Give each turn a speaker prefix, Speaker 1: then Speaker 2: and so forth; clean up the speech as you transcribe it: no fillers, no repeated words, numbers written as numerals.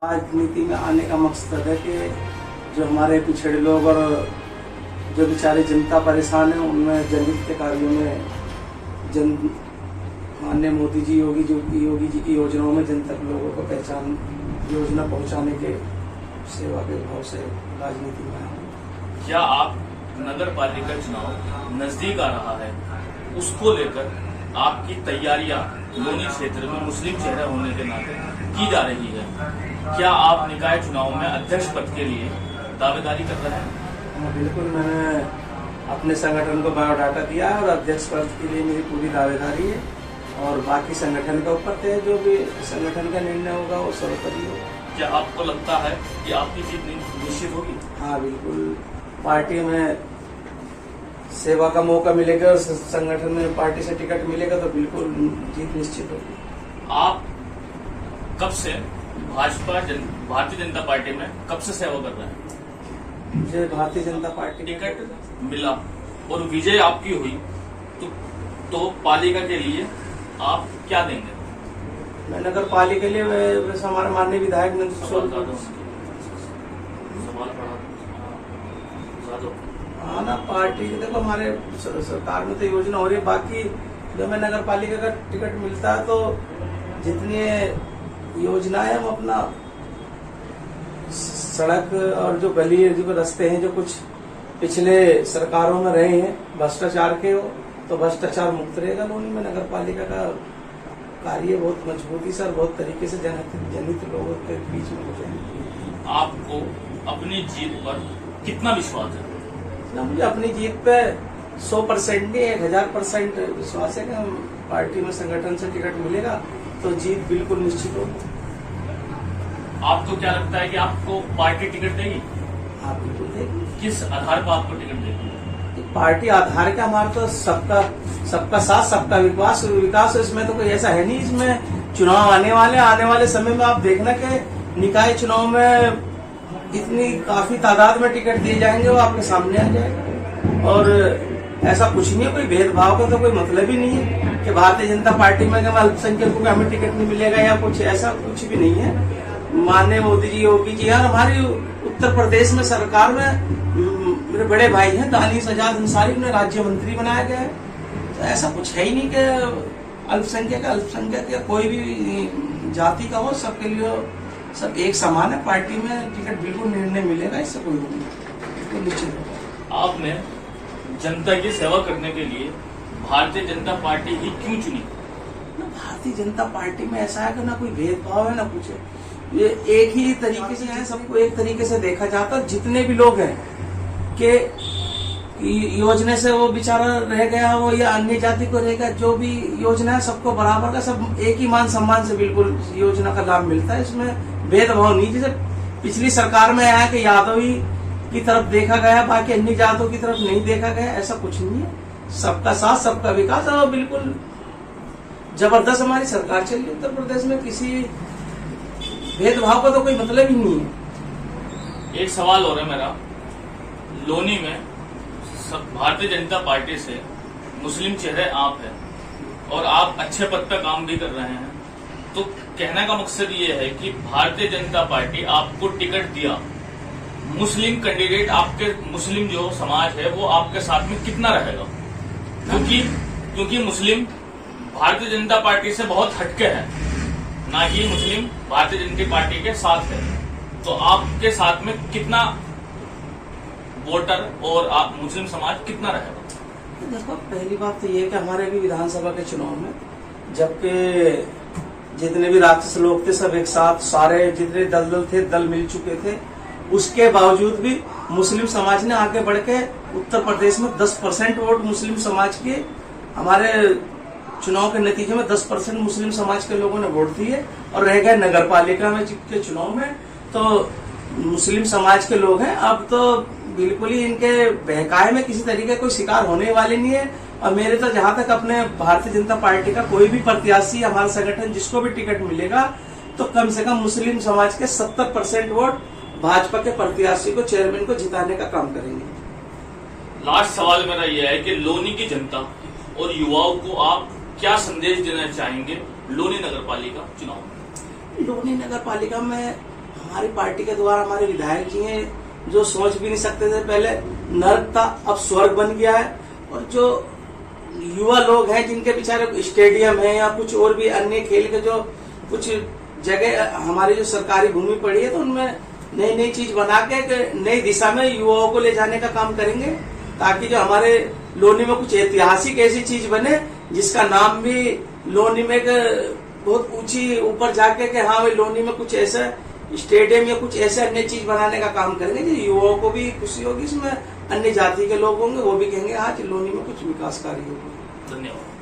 Speaker 1: राजनीति में आने का मकसद है कि जो हमारे पिछड़े लोग और जो बेचारे जनता परेशान है उनमें जनहित के कार्यों में माननीय मोदी जी योगी जी की योजनाओं में जन तक लोगों को पहचान योजना पहुंचाने के सेवा के भाव से राजनीति में आए।
Speaker 2: क्या आप नगर पालिका चुनाव नजदीक आ रहा है, उसको लेकर आपकी तैयारियां लोनी क्षेत्र में मुस्लिम चेहरा होने के नाते की जा रही है? क्या आप निकाय चुनाव में अध्यक्ष पद के लिए दावेदारी कर रहे हैं?
Speaker 1: बिल्कुल, मैंने अपने संगठन को बायोडाटा दिया है और अध्यक्ष पद के लिए मेरी पूरी दावेदारी है और बाकी संगठन का ऊपर है, जो भी संगठन का निर्णय होगा वो सर्वोपरि होगा।
Speaker 2: क्या आपको लगता है कि आपकी जीत निश्चित होगी?
Speaker 1: हाँ बिल्कुल, पार्टी में सेवा का मौका मिलेगा और संगठन में पार्टी से टिकट मिलेगा तो बिल्कुल जीत निश्चित होगी।
Speaker 2: आप कब से भारतीय जनता पार्टी में कब से सेवा कर रहे हैं?
Speaker 1: मुझे भारतीय जनता पार्टी
Speaker 2: टिकट मिला और विजय आपकी हुई तो पालिका के लिए आप क्या देंगे?
Speaker 1: मैं नगर पालिका के लिए वैसे हमारे माननीय विधायक हाँ ना, पार्टी देखो हमारे सरकार में तो योजना हो रही है, बाकी जब मैं नगर पालिका का टिकट मिलता है तो जितनी योजनाएं हम अपना सड़क और जो गली जो रास्ते हैं जो कुछ पिछले सरकारों में रहे हैं भ्रष्टाचार के, तो भ्रष्टाचार मुक्त रहेगा लोनी में। नगर पालिका का कार्य बहुत मजबूती से और बहुत तरीके से जनहित लोगों के बीच में हो जाएंगे।
Speaker 2: आपको अपनी जीत पर कितना विश्वास है?
Speaker 1: मुझे अपनी जीत पे 100% नहीं 1000% विश्वास है कि हम पार्टी में संगठन से टिकट मिलेगा तो जीत बिल्कुल निश्चित होगी।
Speaker 2: आपको क्या लगता है कि आपको पार्टी टिकट देगी?
Speaker 1: हाँ बिल्कुल देगी।
Speaker 2: किस आधार पर आपको टिकट देगी?
Speaker 1: पार्टी आधार का हमारा तो सबका साथ सबका विकास, इसमें तो कोई ऐसा है नहीं। इसमें चुनाव आने वाले समय में आप देखना कि निकाय चुनाव में इतनी काफी तादाद में टिकट दिए जाएंगे, वो आपके सामने आ जाएगा। और ऐसा कुछ नहीं है, कोई भेदभाव का तो कोई मतलब ही नहीं है कि भारतीय जनता पार्टी में अल्पसंख्यकों को हमें टिकट नहीं मिलेगा या कुछ ऐसा कुछ भी नहीं है। माननीय मोदी जी योगी जी और हमारी उत्तर प्रदेश में सरकार में मेरे बड़े भाई हैं दानिश आजाद अंसारी, उन्हें राज्य मंत्री बनाया गया है। तो ऐसा कुछ है ही नहीं कि अल्पसंख्यक या कोई भी जाति का हो, सबके लिए सब एक समान है। पार्टी में टिकट बिल्कुल निर्णय मिलेगा, इससे कोई बिल्कुल निश्चित होगा।
Speaker 2: आपने जनता की सेवा करने के लिए भारतीय जनता पार्टी ही क्यों चुनी?
Speaker 1: भारतीय जनता पार्टी में ऐसा है कि ना कोई भेदभाव है ना कुछ है, ये एक ही तरीके से है, सबको एक तरीके से देखा जाता है। जितने भी लोग हैं कि योजना से वो बेचारा रह गया वो या अन्य जाति को रहेगा, जो भी योजना है सबको बराबर का, सब एक ही मान सम्मान से बिल्कुल योजना का लाभ मिलता है। इसमें भेदभाव नहीं, जैसे पिछली सरकार में आया कि यादवी की तरफ देखा गया, बाकी अन्य जातों की तरफ नहीं देखा गया, ऐसा कुछ नहीं है। सबका साथ सबका विकास और बिल्कुल जबरदस्त हमारी सरकार चल रही है उत्तर प्रदेश में। किसी भेदभाव का तो कोई मतलब ही नहीं है।
Speaker 2: एक सवाल और है मेरा, लोनी में भारतीय जनता पार्टी से मुस्लिम चेहरे आप हैं और आप अच्छे पद पर काम भी कर रहे हैं, तो कहने का मकसद ये है कि भारतीय जनता पार्टी आपको टिकट दिया, मुस्लिम कैंडिडेट आपके मुस्लिम जो समाज है वो आपके साथ में कितना रहेगा? क्योंकि मुस्लिम भारतीय जनता पार्टी से बहुत हटके हैं, ना कि मुस्लिम भारतीय जनता पार्टी के साथ है, तो आपके साथ में कितना वोटर और आप मुस्लिम समाज कितना रहेगा?
Speaker 1: देखो, पहली बात तो ये है कि हमारे भी विधानसभा के चुनाव में जबकि जितने भी राक्षस लोग थे सब एक साथ, सारे जितने दल थे दल मिल चुके थे, उसके बावजूद भी मुस्लिम समाज ने आगे बढ़ के उत्तर प्रदेश में 10% वोट मुस्लिम समाज के, हमारे चुनाव के नतीजे में 10% मुस्लिम समाज के लोगों ने वोट दिए और रह गए नगर पालिका में के चुनाव में तो मुस्लिम समाज के लोग हैं। अब तो बिल्कुल ही इनके बहकाए में किसी तरीके कोई शिकार होने वाले नहीं है। और मेरे तो जहां तक अपने भारतीय जनता पार्टी का कोई भी प्रत्याशी, हमारा संगठन जिसको भी टिकट मिलेगा तो कम से कम मुस्लिम समाज के 70% वोट भाजपा के प्रत्याशी को, चेयरमैन को जिताने का काम करेंगे।
Speaker 2: लास्ट सवाल मेरा यह है कि लोनी की जनता और युवाओं को आप क्या संदेश देना चाहेंगे लोनी नगर पालिका चुनाव?
Speaker 1: लोनी नगर पालिका में हमारी पार्टी के द्वारा हमारे विधायक जी हैं जो सोच भी नहीं सकते थे, पहले नर्क था अब स्वर्ग बन गया है। और जो युवा लोग हैं जिनके बेचारे स्टेडियम है या कुछ और भी अन्य खेल के जो कुछ जगह हमारी जो सरकारी भूमि पड़ी है, तो उनमें नई नई चीज बना के नई दिशा में युवाओं को ले जाने का काम करेंगे, ताकि जो हमारे लोनी में कुछ ऐतिहासिक ऐसी चीज बने जिसका नाम भी लोनी में बहुत ऊंची ऊपर जाके कि हाँ भाई लोनी में कुछ ऐसा स्टेडियम या कुछ ऐसे अन्य चीज बनाने का काम करेंगे कि युवाओं को भी खुशी होगी, इसमें अन्य जाति के लोग होंगे वो भी कहेंगे आज लोनी में कुछ विकास कार्य होगा।
Speaker 2: धन्यवाद।